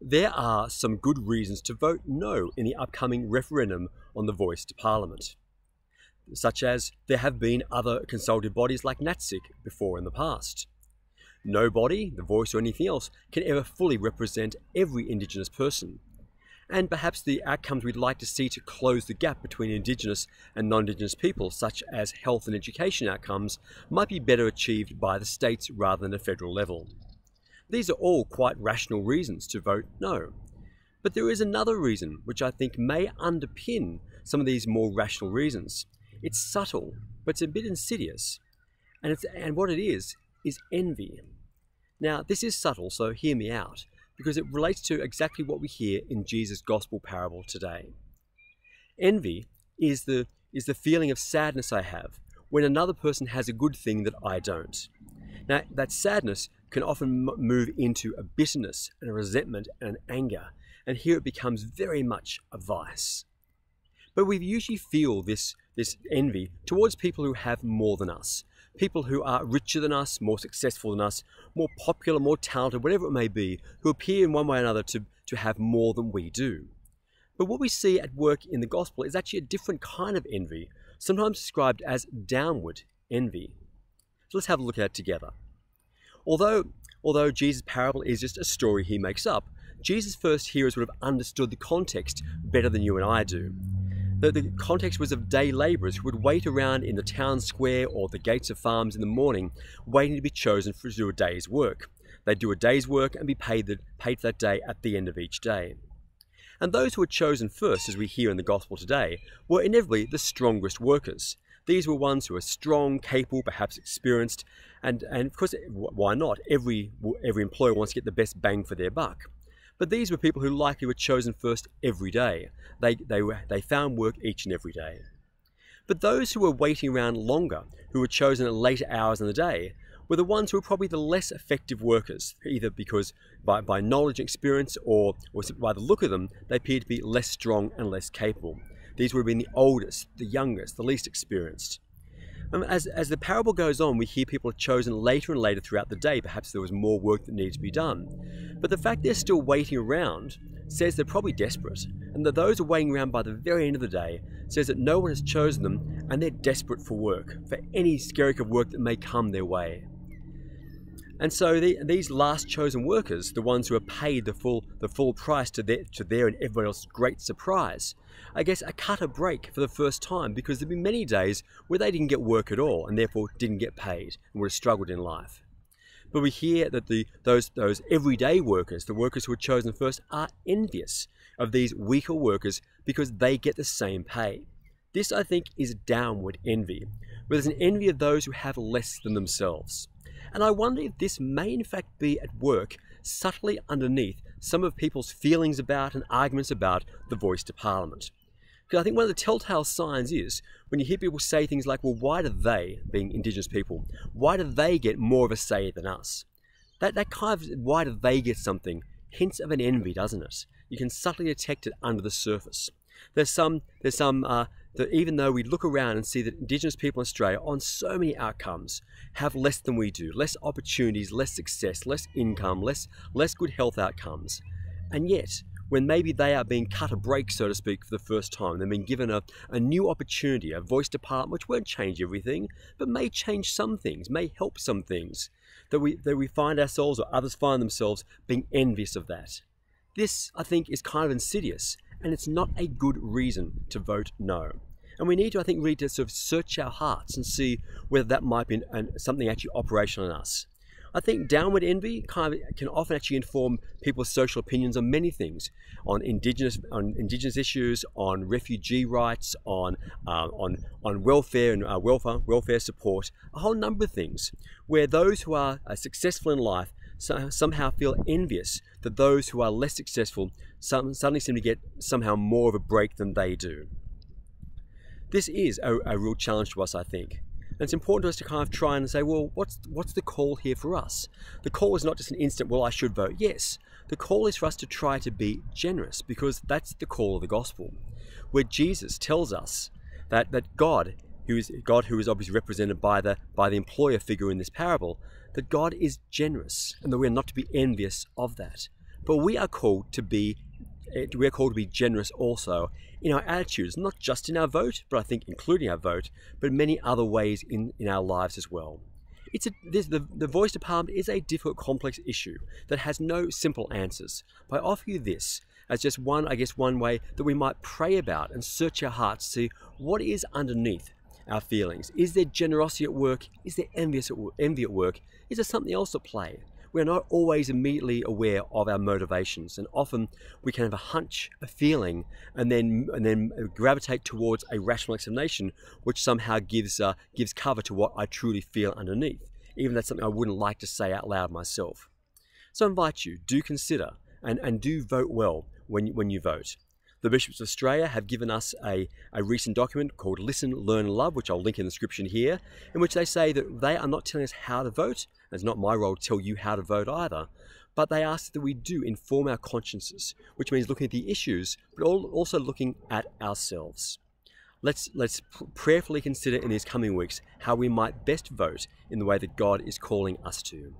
There are some good reasons to vote no in the upcoming referendum on the voice to Parliament, such as there have been other consultative bodies like NATSIC before in the past. No body, the voice or anything else, can ever fully represent every Indigenous person. And perhaps the outcomes we'd like to see to close the gap between Indigenous and non-Indigenous people, such as health and education outcomes, might be better achieved by the states rather than a federal level. These are all quite rational reasons to vote no. But there is another reason which I think may underpin some of these more rational reasons. It's subtle, but it's a bit insidious. And what it is envy. Now, this is subtle, so hear me out, because it relates to exactly what we hear in Jesus' gospel parable today. Envy is the feeling of sadness I have when another person has a good thing that I don't. Now, that sadness can often move into a bitterness and a resentment and an anger, and here it becomes very much a vice. But we usually feel this envy towards people who have more than us, people who are richer than us, more successful than us, more popular, more talented, whatever it may be, who appear in one way or another to have more than we do. But what we see at work in the gospel is actually a different kind of envy, sometimes described as downward envy. So let's have a look at it together. Although Jesus' parable is just a story he makes up, Jesus' first hearers would have understood the context better than you and I do. The context was of day labourers who would wait around in the town square or the gates of farms in the morning, waiting to be chosen to do a day's work. They'd do a day's work and be paid for that day at the end of each day. And those who were chosen first, as we hear in the gospel today, were inevitably the strongest workers. These were ones who were strong, capable, perhaps experienced, and of course, why not? Every employer wants to get the best bang for their buck. But these were people who likely were chosen first every day. They found work each and every day. But those who were waiting around longer, who were chosen at later hours in the day, were the ones who were probably the less effective workers, either because by knowledge and experience or by the look of them, they appeared to be less strong and less capable. These would have been the oldest, the youngest, the least experienced. As the parable goes on, we hear people are chosen later and later throughout the day. Perhaps there was more work that needed to be done. But the fact they're still waiting around says they're probably desperate, and that those who are waiting around by the very end of the day says that no one has chosen them and they're desperate for work, for any skerrick of work that may come their way. And so these last chosen workers, the ones who are paid the full price to their and everyone else's great surprise, I guess are cut a break for the first time, because there've been many days where they didn't get work at all and therefore didn't get paid and would have struggled in life. But we hear that those everyday workers, the workers who are chosen first, are envious of these weaker workers because they get the same pay. This, I think, is downward envy, where there's an envy of those who have less than themselves. And I wonder if this may in fact be at work subtly underneath some of people's feelings about and arguments about the voice to Parliament. Because I think one of the telltale signs is when you hear people say things like, well, why do they, being Indigenous people, why do they get more of a say than us? That kind of, why do they get something, hints of an envy, doesn't it? You can subtly detect it under the surface. That even though we look around and see that Indigenous people in Australia on so many outcomes have less than we do, less opportunities, less success, less income, less good health outcomes, and yet when maybe they are being cut a break, so to speak, for the first time, they've been given a new opportunity, a voice to Parliament, which won't change everything, but may change some things, may help some things, that we find ourselves or others find themselves being envious of that. This, I think, is kind of insidious, and it's not a good reason to vote no. And we need to, I think, really to sort of search our hearts and see whether that might be something actually operational in us. I think downward envy kind of can often actually inform people's social opinions on many things, on indigenous issues, on refugee rights, on welfare and welfare support, a whole number of things, where those who are successful in life somehow feel envious that those who are less successful suddenly seem to get somehow more of a break than they do. This is a real challenge to us, I think. And it's important to us to kind of try and say, well, what's the call here for us? The call is not just an instant, well, I should vote. Yes, the call is for us to try to be generous, because that's the call of the gospel, where Jesus tells us that God, who is obviously represented by the employer figure in this parable, that God is generous and that we're not to be envious of that. But we are called to be generous also in our attitudes, not just in our vote, but I think including our vote, but many other ways in our lives as well. The voice to Parliament is a difficult, complex issue that has no simple answers. But I offer you this as just one way that we might pray about and search our hearts to see what is underneath our feelings. Is there generosity at work? Is there envy at work? Is there something else at play? We're not always immediately aware of our motivations, and often we can have a hunch, a feeling, and then gravitate towards a rational explanation, which somehow gives cover to what I truly feel underneath, even if that's something I wouldn't like to say out loud myself. So I invite you, do consider and do vote well when you vote. The Bishops of Australia have given us a recent document called Listen, Learn, Love, which I'll link in the description here, in which they say that they are not telling us how to vote, and it's not my role to tell you how to vote either, but they ask that we do inform our consciences, which means looking at the issues, but also looking at ourselves. Let's prayerfully consider in these coming weeks how we might best vote in the way that God is calling us to.